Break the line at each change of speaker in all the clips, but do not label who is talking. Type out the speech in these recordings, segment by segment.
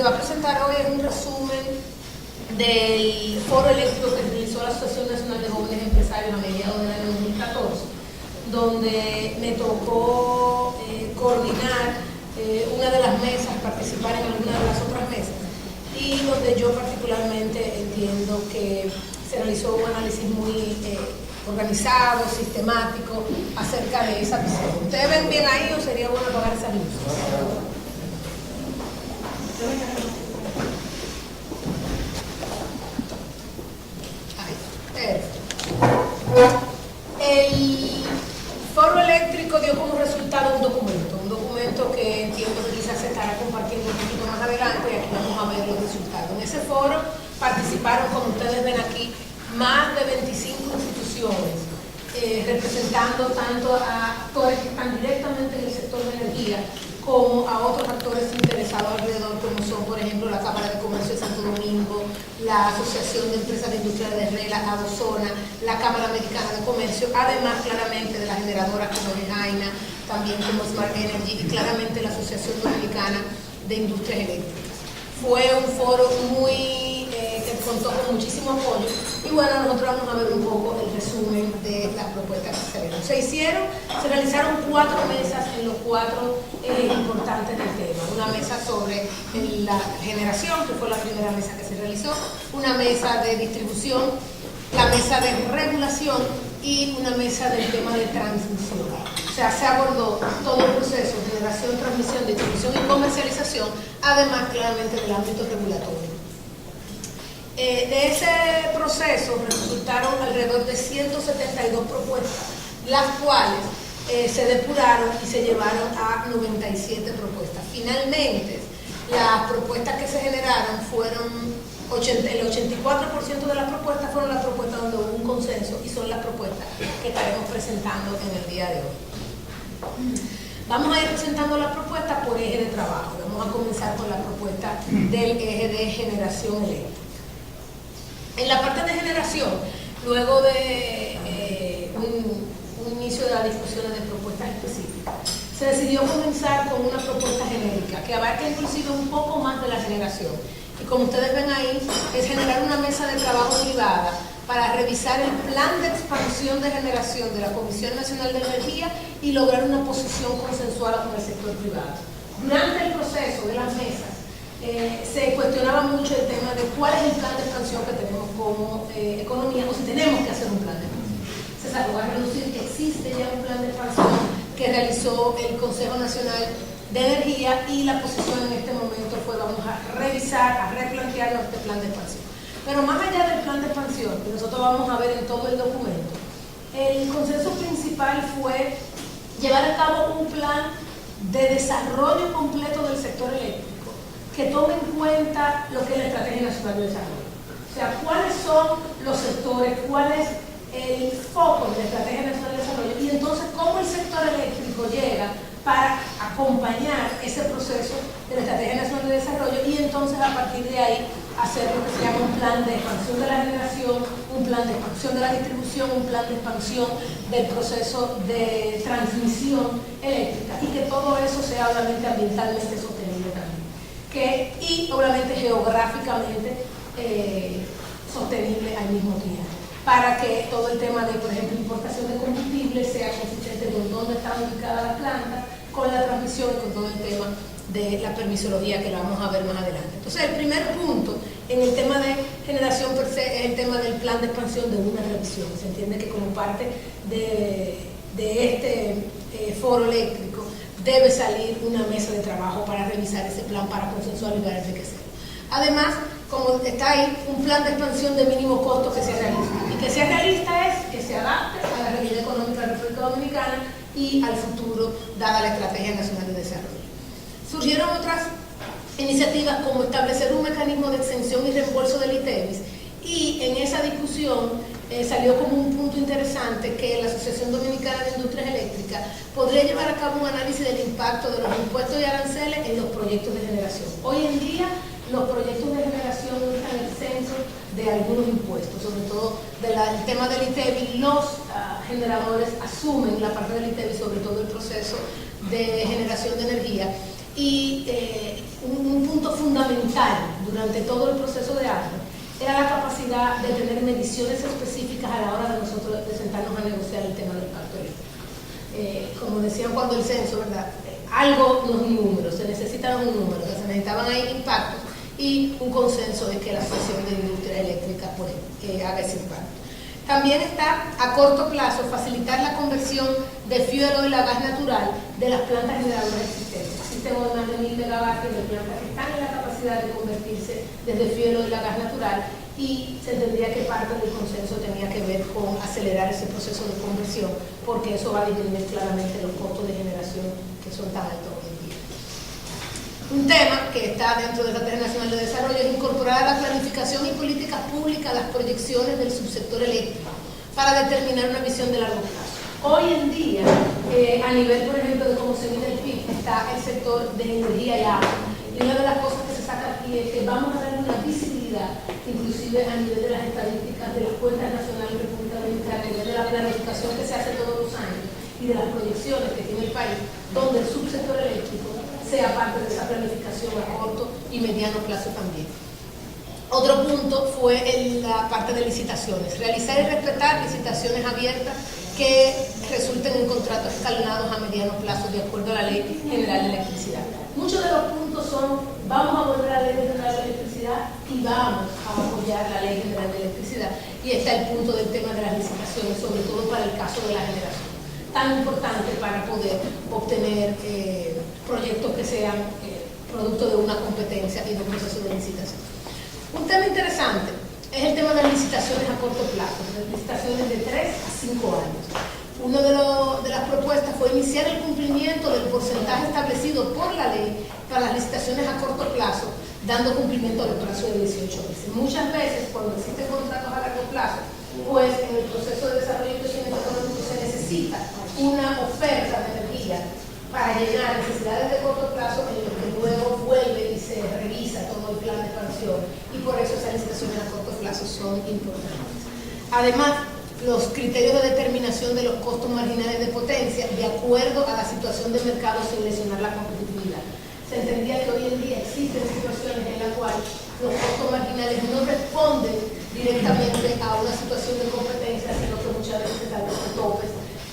se va a presentar hoy es un resumen del foro eléctrico que realizó la Asociación Nacional de Jóvenes Empresarios a mediados del año 2014, donde me tocó coordinar una de las mesas, participar en alguna de las otras mesas, y donde yo particularmente entiendo que se realizó un análisis muy organizado, sistemático, acerca de esa visión. ¿Ustedes ven bien ahí o sería bueno apagar esas luces? El foro eléctrico dio como resultado un documento que entiendo que quizás se estará compartiendo un poquito más adelante, y aquí vamos a ver los resultados. En ese foro participaron, como ustedes ven aquí, más de 25 instituciones, representando tanto a actores que están directamente en el sector de energía, como a otros actores interesados alrededor, como son, por ejemplo, la Cámara de Comercio de Santo Domingo, la Asociación de Empresas de Industria de Herrera, Adozona, la Cámara Americana de Comercio, además claramente de las generadoras como Jaina, también como Smart Energy, y claramente la Asociación Dominicana de Industrias Eléctricas. Fue un foro que contó con muchísimo apoyo, y bueno, nosotros vamos a ver un poco el resumen de las propuestas que se dieron. Se realizaron 4 mesas en los 4 importantes del tema. Una mesa sobre la generación, que fue la primera mesa que se realizó, una mesa de distribución, la mesa de regulación y una mesa del tema de transmisión. O sea, se abordó todo el proceso, generación, transmisión, distribución y comercialización, además claramente del ámbito regulatorio. De ese proceso resultaron alrededor de 172 propuestas, las cuales se depuraron y se llevaron a 97 propuestas. Finalmente, las propuestas que se generaron fueron, el 84% de las propuestas fueron las propuestas donde hubo un consenso, y son las propuestas que estaremos presentando en el día de hoy. Vamos a ir presentando las propuestas por eje de trabajo. Vamos a comenzar con la propuesta del eje de generación eléctrica. En la parte de generación, luego de un inicio de las discusiones de propuestas específicas, se decidió comenzar con una propuesta genérica que abarca inclusive un poco más de la generación. Y como ustedes ven ahí, es generar una mesa de trabajo privada para revisar el plan de expansión de generación de la Comisión Nacional de Energía y lograr una posición consensuada con el sector privado. Durante el proceso de las mesas, se cuestionaba mucho el tema de cuál es el plan de expansión que tenemos como economía, o si tenemos que hacer un plan de expansión. Se sacó a reducir que existe ya un plan de expansión que realizó el Consejo Nacional de Energía, y la posición en este momento fue: vamos a revisar, a replantear este plan de expansión. Pero más allá del plan de expansión, que nosotros vamos a ver en todo el documento, el consenso principal fue llevar a cabo un plan de desarrollo completo del sector eléctrico que tome en cuenta lo que es la Estrategia Nacional de Desarrollo. O sea, cuáles son los sectores, cuál es el foco de la Estrategia Nacional de Desarrollo, y entonces cómo el sector eléctrico llega para acompañar ese proceso de la Estrategia Nacional de Desarrollo, y entonces a partir de ahí hacer lo que se llama un plan de expansión de la generación, un plan de expansión de la distribución, un plan de expansión del proceso de transmisión eléctrica, y que todo eso sea obviamente ambientalmente sostenible también, y obviamente geográficamente sostenible al mismo tiempo, para que todo el tema de, por ejemplo, importación de combustible sea consistente con dónde está ubicada la planta, con la transmisión y con todo el tema de la permisología, que lo vamos a ver más adelante. Entonces, el primer punto en el tema de generación per se es el tema del plan de expansión de una revisión. Se entiende que como parte de este foro eléctrico debe salir una mesa de trabajo para revisar ese plan, para consensuar y para enriquecer. Además, como está ahí, un plan de expansión de mínimo costo que sea realista. Y que sea realista es que se adapte a la realidad económica de la República Dominicana y al futuro, dada la Estrategia Nacional de Desarrollo. Surgieron otras iniciativas como establecer un mecanismo de exención y reembolso del ITEVIS, y en esa discusión salió como un punto interesante que la Asociación Dominicana de Industrias Eléctricas podría llevar a cabo un análisis del impacto de los impuestos y aranceles en los proyectos de generación. Hoy en día, los proyectos de generación no están exentos de algunos impuestos, sobre todo del tema del ITEVIS. Los generadores asumen la parte del ITEVIS, sobre todo el proceso de generación de energía, y un punto fundamental durante todo el proceso de ARMA era la capacidad de tener mediciones específicas a la hora de nosotros de sentarnos a negociar el tema del pacto eléctrico. Como decían cuando el censo, ¿verdad? Algo, unos números, se necesitaban un número, se necesitaban ahí impactos y un consenso de que la Asociación de Industria Eléctrica haga ese impacto. También está a corto plazo facilitar la conversión de fuel oil a gas natural de las plantas generadoras existentes. Existen hoy más de 1000 megavatios de plantas que están en la capacidad de convertirse desde fuel oil a gas natural y se entendía que parte del consenso tenía que ver con acelerar ese proceso de conversión porque eso va a disminuir claramente los costos de generación que son tan altos hoy en día. Un tema que está dentro de la Estrategia Nacional de Desarrollo es incorporar a la planificación y políticas públicas las proyecciones del subsector eléctrico para determinar una visión de largo plazo. Hoy en día, a nivel, por ejemplo, de cómo se mide el PIB, está el sector de energía y agua. Y una de las cosas que se saca aquí es que vamos a dar una visibilidad, inclusive a nivel de las estadísticas de las cuentas nacionales de República Dominicana, a nivel de la planificación que se hace todos los años y de las proyecciones que tiene el país, donde el subsector eléctrico sea parte de esa planificación a corto y mediano plazo también. Otro punto fue la parte de licitaciones. Realizar y respetar licitaciones abiertas que resulten en contratos escalonados a mediano plazo de acuerdo a la Ley General de Electricidad. Muchos de los puntos son, vamos a volver a la Ley General de Electricidad y vamos a apoyar la Ley General de Electricidad. Y está el punto del tema de las licitaciones, sobre todo para el caso de la generación, tan importante para poder obtener proyectos que sean producto de una competencia y de un proceso de licitación. Un tema interesante es el tema de las licitaciones a corto plazo, las licitaciones de 3 a 5 años. Una de las propuestas fue iniciar el cumplimiento del porcentaje establecido por la ley para las licitaciones a corto plazo, dando cumplimiento al plazo de 18 meses. Muchas veces, cuando existen contratos a largo plazo, pues en el proceso de desarrollo y crecimiento económico se necesita una oferta de energía para llenar necesidades de corto plazo en lo que luego vuelve y se revisa todo el plan de expansión y por eso esas licitaciones a corto plazo son importantes. Además, los criterios de determinación de los costos marginales de potencia de acuerdo a la situación de mercado sin lesionar la competitividad. Se entendía que hoy en día existen situaciones en las cuales los costos marginales no responden directamente a una situación de competencia, sino que muchas veces se establecen topes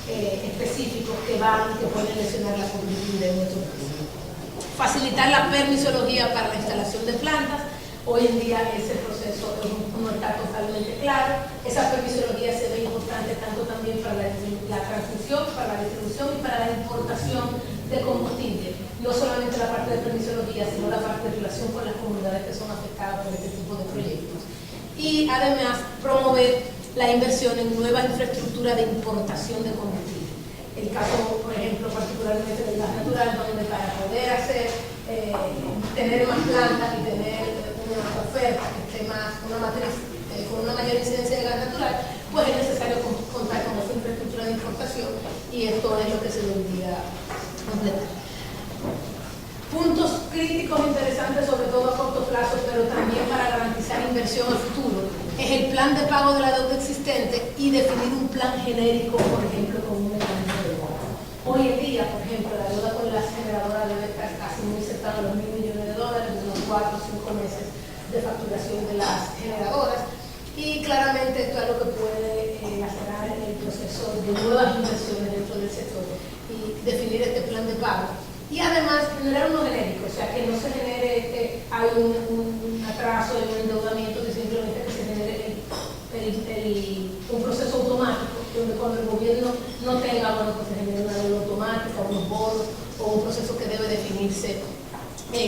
específicos que pueden lesionar la competitividad en nuestro país. Facilitar la permisología para la instalación de plantas. Hoy en día ese proceso no está totalmente claro. Esa permisología se ve importante tanto también para la transmisión, para la distribución y para la importación de combustible. No solamente la parte de permisología, sino la parte de relación con las comunidades que son afectadas por este tipo de proyectos. Y además promover la inversión en nueva infraestructura de importación de combustible. El caso, por ejemplo, particularmente del gas natural, donde para poder tener más plantas y tener una oferta que esté más, una matriz con una mayor incidencia de gas natural, pues es necesario contar con esa infraestructura de importación y esto es lo que se debería completar. Puntos críticos interesantes, sobre todo a corto plazo, pero también para garantizar inversión a futuro, es el plan de pago de la deuda existente y definir un plan genérico, por ejemplo, con un mecanismo de deuda. Hoy en día, por ejemplo, la deuda con las generadoras debe estar casi muy cercana a los $1.000 millones, de los 4 o 5 meses de facturación de las generadoras, y claramente esto es lo que puede acelerar el proceso de nuevas inversiones dentro del sector y definir este plan de pago. Y además generar uno genérico, o sea, que no se genere hay un atraso en el endeudamiento, que simplemente que se genere un proceso automático, donde cuando el gobierno no tenga, bueno, pues se genere una deuda automática, unos bonos, o un proceso que debe definirse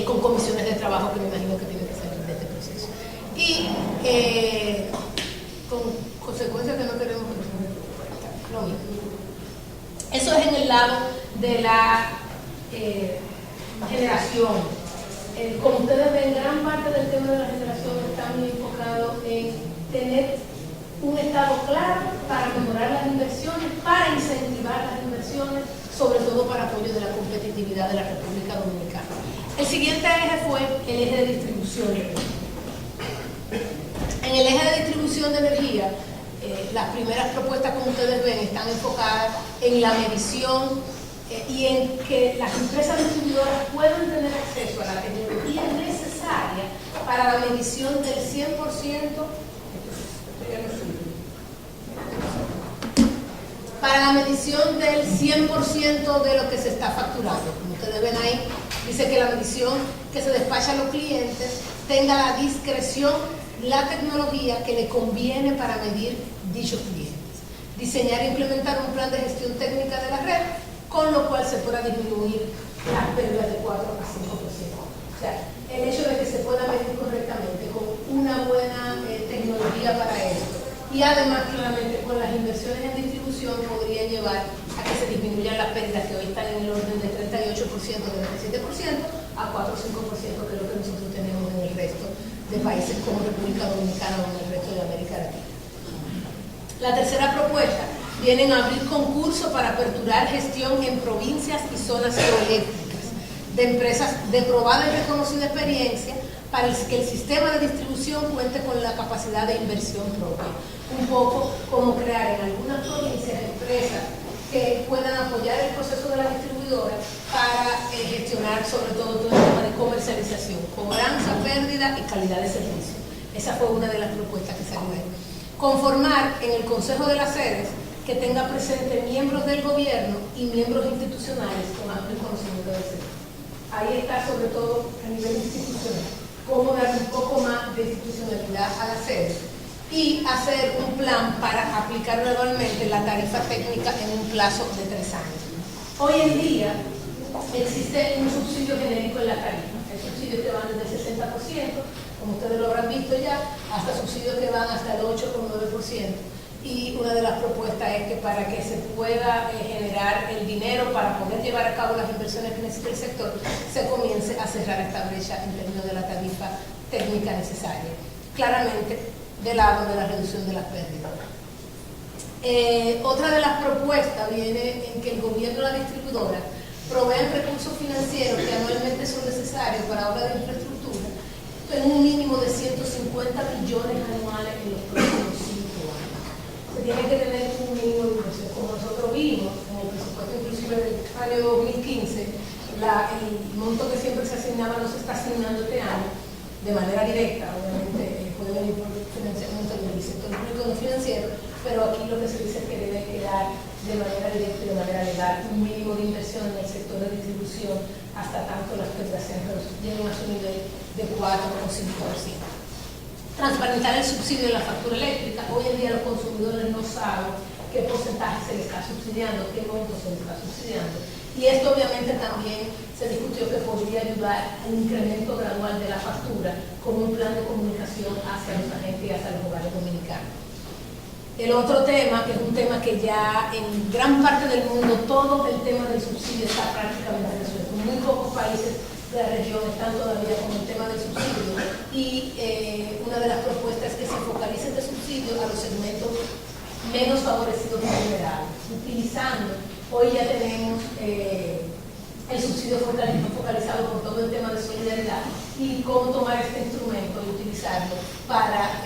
con comisiones de trabajo que me imagino que tienen que salir de este proceso. Y con consecuencias que no queremos lo mismo. Eso es en el lado de la generación. Como ustedes ven, gran parte del tema de la generación está muy enfocado en tener un estado claro para mejorar las inversiones, para incentivar las inversiones, sobre todo para apoyo de la competitividad de la República Dominicana. El siguiente eje fue el eje de distribución de energía. En el eje de distribución de energía, las primeras propuestas, como ustedes ven, están enfocadas en la medición y en que las empresas distribuidoras puedan tener acceso a la tecnología necesaria para la medición del 100%, para la medición del 100% de lo que se está facturando. Como ustedes ven ahí, dice que la medición que se despacha a los clientes tenga la discreción, la tecnología que le conviene para medir dichos clientes. Diseñar e implementar un plan de gestión técnica de la red, con lo cual se pueda disminuir las pérdidas de 4 a 5%. O sea, el hecho de que se pueda medir correctamente con una buena tecnología para esto, y además claramente con las inversiones en distribución podría llevar a que se disminuyan las pérdidas que hoy están en el orden de 38%, de 27% a 4 o 5%, que es lo que nosotros tenemos en el resto de países como República Dominicana o en el resto de América Latina. La tercera propuesta viene a abrir concurso para aperturar gestión en provincias y zonas geoeléctricas de empresas de probada y reconocida experiencia para que el sistema de distribución cuente con la capacidad de inversión propia. Un poco como crear en algunas provincias empresas que puedan apoyar el proceso de la distribuidora para gestionar sobre todo el tema de comercialización, cobranza, pérdida y calidad de servicio. Esa fue una de las propuestas que salió ahí. Conformar en el Consejo de las Sedes que tenga presente miembros del gobierno y miembros institucionales con amplio conocimiento del sector. Ahí está sobre todo a nivel institucional, cómo dar un poco más de institucionalidad a las sedes y hacer un plan para aplicar gradualmente la tarifa técnica en un plazo de 3 años. Hoy en día existe un subsidio genérico en la tarifa, hay subsidios que van desde el 60%, como ustedes lo habrán visto ya, hasta subsidios que van hasta el 8,9%. Y una de las propuestas es que para que se pueda generar el dinero para poder llevar a cabo las inversiones que necesita el sector, se comience a cerrar esta brecha en términos de la tarifa técnica necesaria, claramente del lado de la reducción de las pérdidas. Otra de las propuestas viene en que el gobierno y la distribuidora provean recursos financieros que anualmente son necesarios para obras de infraestructura en un mínimo de 150 millones anuales en los próximos 5 años. Se tiene que tener un mínimo de inversión. Como nosotros vimos en el presupuesto inclusive del año 2015, el monto que siempre se asignaba no se está asignando este año de manera directa, obviamente puede venir por financiamiento del sector público no financiero, pero aquí lo que se dice es que debe quedar de manera directa y de manera legal un mínimo de inversión en el sector de distribución hasta tanto las pérdidas lleguen a su nivel de 4 o 5%. Transparentar el subsidio de la factura eléctrica. Hoy en día los consumidores no saben qué porcentaje se les está subsidiando, qué monto se les está subsidiando. Y esto obviamente también se discutió que podría ayudar al incremento gradual de la factura como un plan de comunicación hacia los agentes y hacia los hogares dominicanos. El otro tema, que es un tema que ya en gran parte del mundo todo el tema del subsidio está prácticamente resuelto. Muy pocos países de la región están todavía con el tema del subsidio y una de las propuestas es que se focalice este subsidio a los segmentos menos favorecidos y vulnerables, utilizando, hoy ya tenemos el subsidio focalizado por todo el tema de solidaridad y cómo tomar este instrumento y utilizarlo para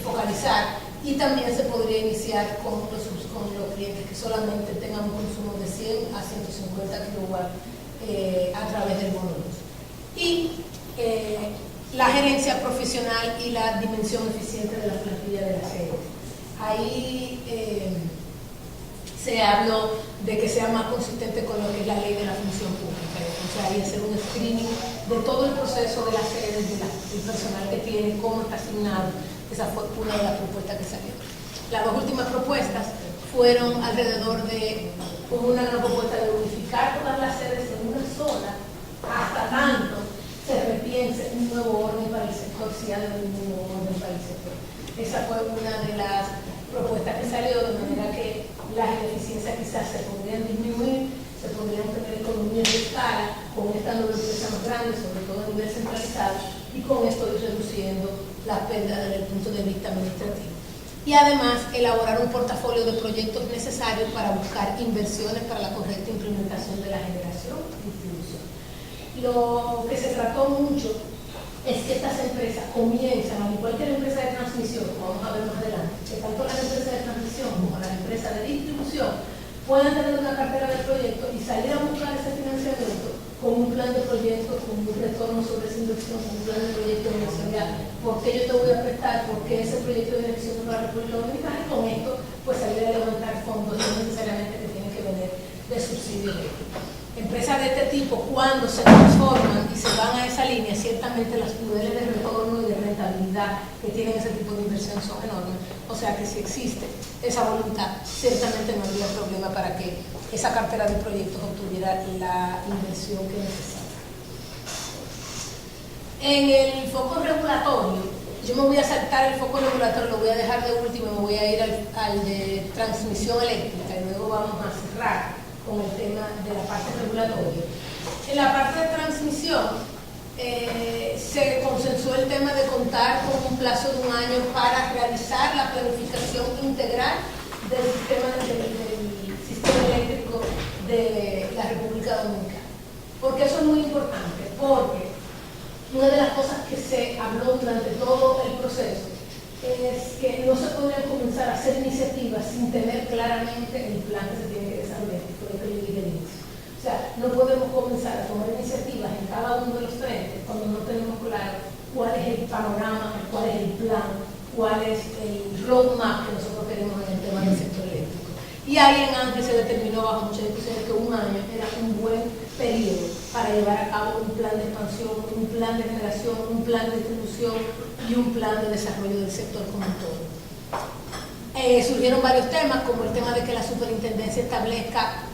focalizar. Y también se podría iniciar con los clientes que solamente tengan un consumo de 100 a 150 kilowatts a través del bono luz. Y la gerencia profesional y la dimensión eficiente de la plantilla de la sede. Ahí se habló de que sea más consistente con lo que es la ley de la función pública. O sea, ahí hacer un screening de todo el proceso de las sedes, del personal que tiene, cómo está asignado. Esa fue una de las propuestas que salió. Las dos últimas propuestas fueron alrededor de una gran propuesta de unificar todas las sedes en una sola, hasta tanto se repiense un nuevo orden para el sector, si hay un nuevo orden para el sector. Esa fue una de las propuestas que salió, de manera que las ineficiencias quizás se podrían disminuir, se podrían tener economías de escala con esta nueva empresa más grande, sobre todo a nivel centralizado, y con esto ir reduciendo la pérdida desde el punto de vista administrativo. Y además elaborar un portafolio de proyectos necesarios para buscar inversiones para la correcta implementación de la generación y distribución. Lo que se trató mucho es que estas empresas comienzan, al igual que la empresa de transmisión, como vamos a ver más adelante, que tanto las empresas de transmisión como las empresas de distribución puedan tener una cartera de proyectos y salir a buscar ese financiamiento con un plan de proyecto, con un retorno sobre esa inversión, con un plan de proyecto de inversión. ¿Por qué yo te voy a prestar? ¿Por qué ese proyecto de inversión para la República Dominicana? Y con esto, pues salir a levantar fondos, no necesariamente que tienen que venir de subsidios. Empresas de este tipo, cuando se transforman y se van a esa línea, ciertamente los niveles de retorno y de rentabilidad que tienen ese tipo de inversión son enormes. O sea que si existe esa voluntad, ciertamente no habría problema para que esa cartera de proyectos obtuviera la inversión que necesita. En el foco regulatorio, yo me voy a saltar el foco regulatorio, lo voy a dejar de último, me voy a ir al de transmisión eléctrica y luego vamos a cerrar con el tema de la parte regulatoria. En la parte de transmisión se consensuó el tema de contar con un plazo de 1 año para realizar la planificación integral del sistema eléctrico de la República Dominicana. ¿Por qué eso es muy importante? Porque una de las cosas que se habló durante todo el proceso es que no se podrían comenzar a hacer iniciativas sin tener claramente el plan que se tiene que desarrollar, que fue lo que yo dije al inicio. O sea, no podemos comenzar a tomar iniciativas en cada uno de los frentes cuando no tenemos claro cuál es el panorama, cuál es el plan, cuál es el roadmap que nosotros queremos en el tema del sector eléctrico. Y ahí en ANTE se determinó bajo muchas discusiones que 1 año era un buen periodo para llevar a cabo un plan de expansión, un plan de generación, un plan de distribución y un plan de desarrollo del sector como un todo. Surgieron varios temas, como el tema de que la superintendencia establezca,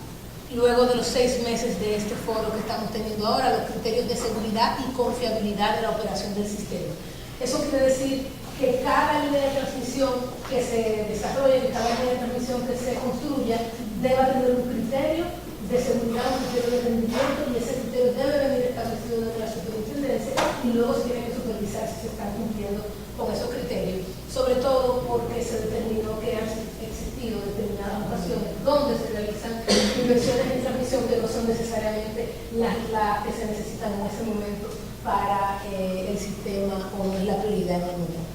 luego de los 6 meses de este foro que estamos teniendo ahora, los criterios de seguridad y confiabilidad de la operación del sistema. Eso quiere decir que cada línea de transmisión que se desarrolle, que cada línea de transmisión que se construya, deba tener un criterio de seguridad, un criterio de rendimiento, y ese criterio debe venir establecido desde la superintendencia y luego se tiene que supervisar si se están cumpliendo con esos criterios, sobre todo porque se determinó que han existido determinadas ocasiones donde se realizan inversiones en transmisión que no son necesariamente las que se necesitan en ese momento para el sistema o no es la prioridad en el momento.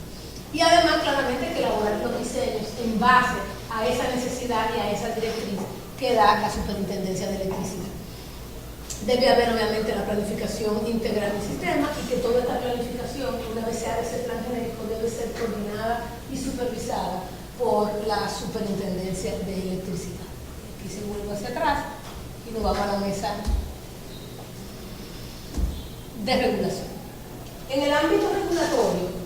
Y además, claramente, que elaborar los diseños en base a esa necesidad y a esa directriz que da la Superintendencia de Electricidad. Debe haber, obviamente, la planificación integral del sistema y que toda esta planificación, una vez se haga ese plan genérico, debe ser coordinada y supervisada por la Superintendencia de Electricidad. Aquí se vuelve hacia atrás y nos vamos a la mesa de regulación. En el ámbito regulatorio,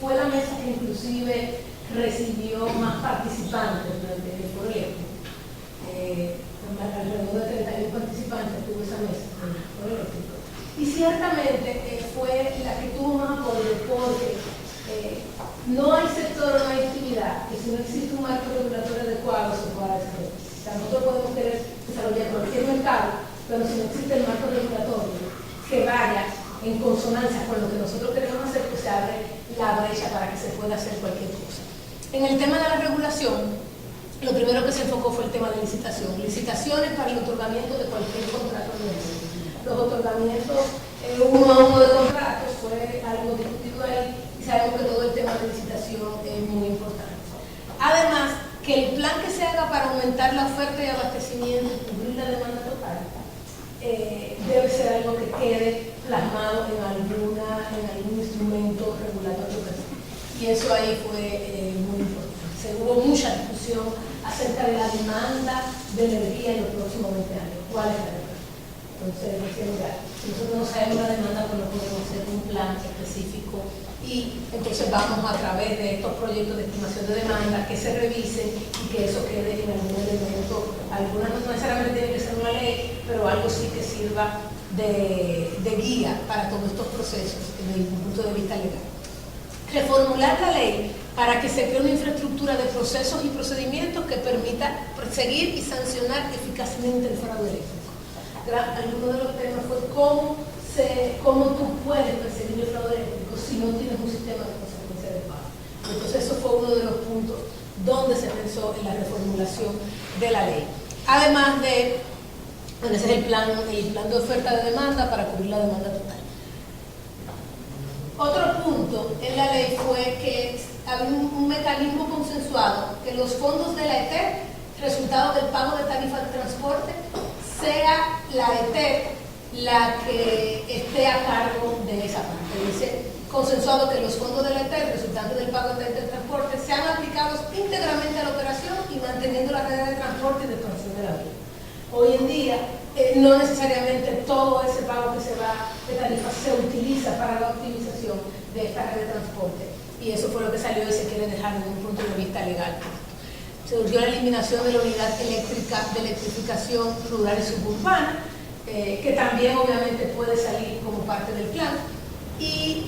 fue la mesa que inclusive recibió más participantes durante el foro eléctrico. Alrededor de 31 participantes tuvo esa mesa en el foro eléctrico. Y ciertamente fue la que tuvo más apoyo porque no hay sector, no hay actividad que si no existe un marco regulatorio adecuado se pueda desarrollar. O sea, nosotros podemos querer desarrollar cualquier mercado, pero si no existe el marco regulatorio que vaya en consonancia con lo que nosotros queremos hacer, pues se abre la brecha para que se pueda hacer cualquier cosa. En el tema de la regulación, lo primero que se enfocó fue el tema de licitación. Licitaciones para el otorgamiento de cualquier contrato de ley. Los otorgamientos 1 a 1 de contratos fue algo discutido ahí y sabemos que todo el tema de licitación es muy importante. Además, que el plan que se haga para aumentar la oferta y abastecimiento y cubrir la demanda total debe ser algo que quede plasmado en algún instrumento regulatorio. Y eso ahí fue muy importante. Hubo mucha discusión acerca de la demanda de energía en los próximos 20 años. ¿Cuál es la demanda? Entonces, si nosotros no sabemos la demanda, pues no podemos hacer un plan específico. Y entonces vamos a través de estos proyectos de estimación de demanda que se revisen y que eso quede en algún elemento. Algunas no necesariamente tiene que ser una ley, pero algo sí que sirva de guía para todos estos procesos desde el punto de vista legal. Reformular la ley para que se cree una infraestructura de procesos y procedimientos que permita perseguir y sancionar eficazmente el fraude eléctrico. Alguno de los temas fue cómo tú puedes perseguir el fraude eléctrico si no tienes un sistema de consecuencia de pago. Entonces eso fue uno de los puntos donde se pensó en la reformulación de la ley. Además de, bueno, ese es el plan de oferta de demanda para cubrir la demanda total. Otro punto en la ley fue que había un mecanismo consensuado que los fondos de la ETEP resultado del pago de tarifa de transporte, sea la ETEP la que esté a cargo de esa parte. Dice, consensuado que los fondos de la ETEP resultantes del pago de transporte sean aplicados íntegramente a la operación y manteniendo la red de transporte y de expansión de la vía. Hoy en día, no necesariamente todo ese pago que se va de tarifa se utiliza para la optimización de esta red de transporte. Y eso fue lo que salió y se quiere dejar desde un punto de vista legal. Se urgió la eliminación de la unidad eléctrica de electrificación rural y suburbana, que también obviamente puede salir como parte del plan, y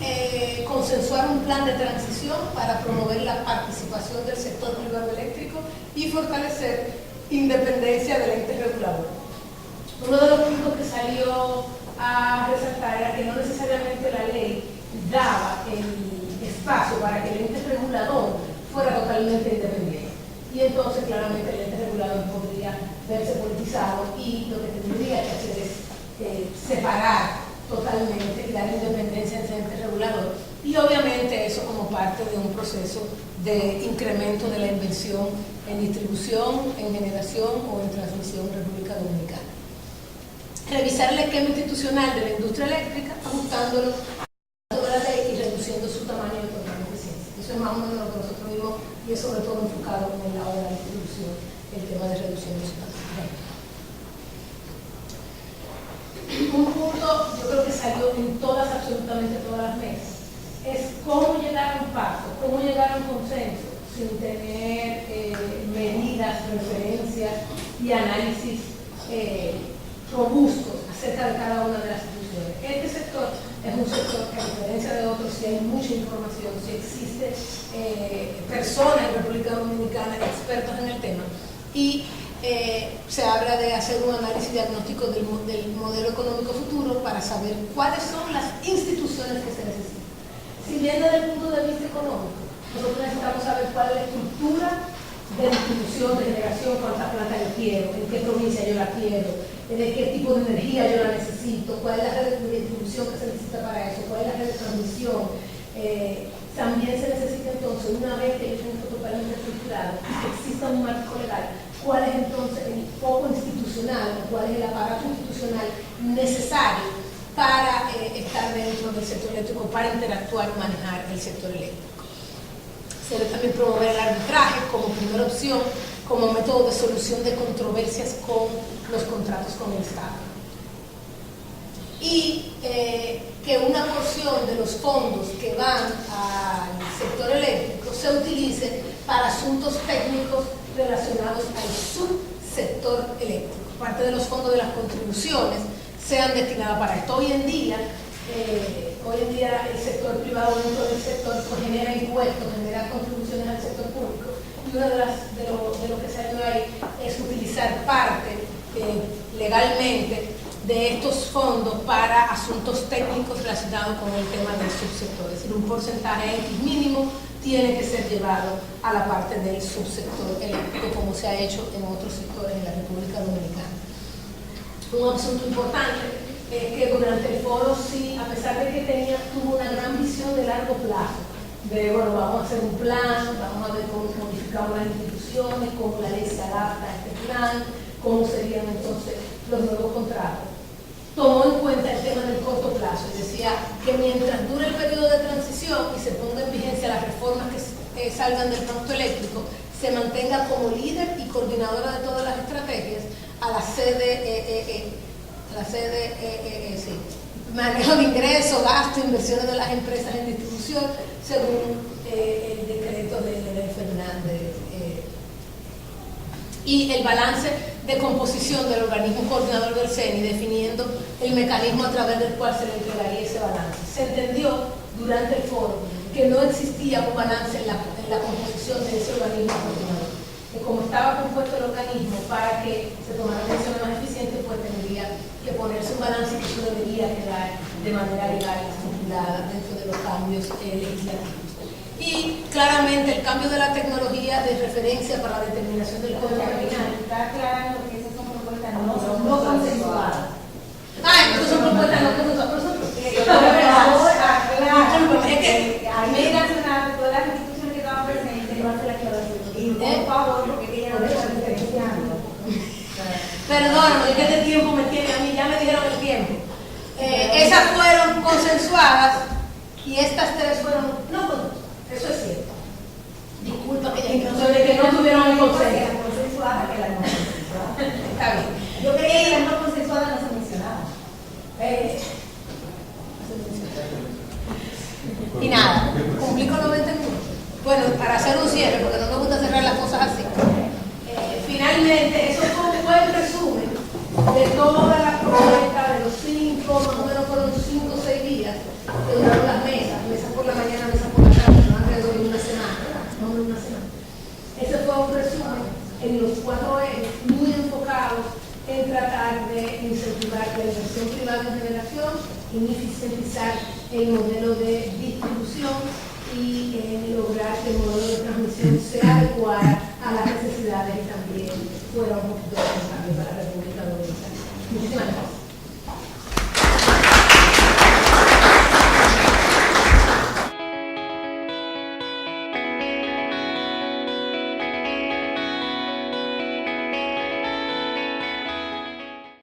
consensuar un plan de transición para promover la participación del sector privado eléctrico y fortalecer independencia del ente regulador. Uno de los puntos que salió a resaltar era que no necesariamente la ley daba el espacio para que el ente regulador fuera totalmente independiente. Y entonces claramente el ente regulador podría verse politizado y lo que tendría que hacer es separar totalmente y dar independencia al ente regulador. Y obviamente eso como parte de un proceso de incremento de la inversión en distribución, en generación o en transmisión en República Dominicana. Revisar el esquema institucional de la industria eléctrica, ajustándolo a la ley y reduciendo su tamaño de total eficiencia. Eso es más o menos lo que nosotros vimos y es sobre todo enfocado en la hora de la distribución, el tema de reducción de su tamaño. Un punto, yo creo que salió en todas, absolutamente todas las mesas, es cómo llegar a un pacto, cómo llegar a un consenso sin tener medidas, referencias y análisis robustos acerca de cada una de las instituciones. Este sector es un sector que, a diferencia de otros, si hay mucha información, si existe personas en República Dominicana expertos en el tema, y se habla de hacer un análisis diagnóstico del modelo económico futuro para saber cuáles son las instituciones que se necesitan. Si bien desde el punto de vista económico, nosotros necesitamos saber cuál es la estructura de distribución, de generación, cuántas plantas yo quiero, en qué provincia yo la quiero, de qué tipo de energía yo la necesito, cuál es la red de distribución que se necesita para eso, cuál es la red de transmisión. También se necesita entonces, una vez que yo tengo esto totalmente estructurado, que exista un marco legal, cuál es entonces el foco institucional, cuál es el aparato institucional necesario para estar dentro del sector eléctrico, para interactuar y manejar el sector eléctrico. Se debe también promover el arbitraje como primera opción, como método de solución de controversias con los contratos con el Estado. Y que una porción de los fondos que van al sector eléctrico se utilice para asuntos técnicos relacionados al subsector eléctrico. Parte de los fondos de las contribuciones sean destinadas para esto. Hoy en día el sector privado dentro del sector pues, genera impuestos, genera contribuciones al sector público, y uno de lo que salió ahí es utilizar parte legalmente de estos fondos para asuntos técnicos relacionados con el tema del subsector. Es decir, un porcentaje X mínimo tiene que ser llevado a la parte del subsector eléctrico, como se ha hecho en otros sectores de la República Dominicana. Un asunto importante es que durante el foro, sí, a pesar de que tuvo una gran visión de largo plazo, de, bueno, vamos a hacer un plan, vamos a ver cómo modificamos las instituciones, cómo la ley se adapta a este plan, cómo serían entonces los nuevos contratos. Tomó en cuenta el tema del corto plazo y decía que mientras dure el periodo de transición y se ponga en vigencia las reformas que salgan del pacto eléctrico, se mantenga como líder y coordinadora de todas las estrategias a la sede, manejo de ingresos, gastos, inversiones de las empresas en distribución, según el decreto de Leonel Fernández. Y el balance de composición del organismo coordinador del CENI, definiendo el mecanismo a través del cual se le entregaría ese balance. Se entendió durante el foro que no existía un balance en la composición de ese organismo coordinador. Que como estaba compuesto el organismo para que se tomara decisiones más eficientes, pues tendría que ponerse un balance que eso debería quedar de manera legal estipulada dentro de los cambios legislativos. Y claramente el cambio de la tecnología de referencia para la determinación del código criminal.
Está aclarando que esas son propuestas no consensuadas.
Entonces son propuestas no consensuadas.
Es que a mí nacional, todas las instituciones que estaban presentes, y por favor, porque ella no deja de
esas fueron consensuadas y estas tres fueron no consensuadas. Eso es cierto. Disculpa que
Que no tuvieron un consenso. Consensuada que la no consensuada.
Está bien.
Yo creía que las no consensuadas no se mencionaban.
Y nada, cumplí con 90 minutos. Bueno, para hacer un cierre, porque no me gusta cerrar las cosas así. Finalmente, eso fue un buen resumen de todas las propuestas de los 5, más o menos fueron 5 o 6 días que duraron las mesas por la mañana, mesas por la tarde, no alrededor de una semana, no de una semana. Ese fue un resumen en los 4 ejes, muy enfocados en tratar de incentivar la inversión privada en generación, en eficientizar el modelo de distribución y en lograr que el modelo de transmisión sea adecuado a las necesidades y también fuera un poquito responsable para la República Dominicana. Muchísimas gracias.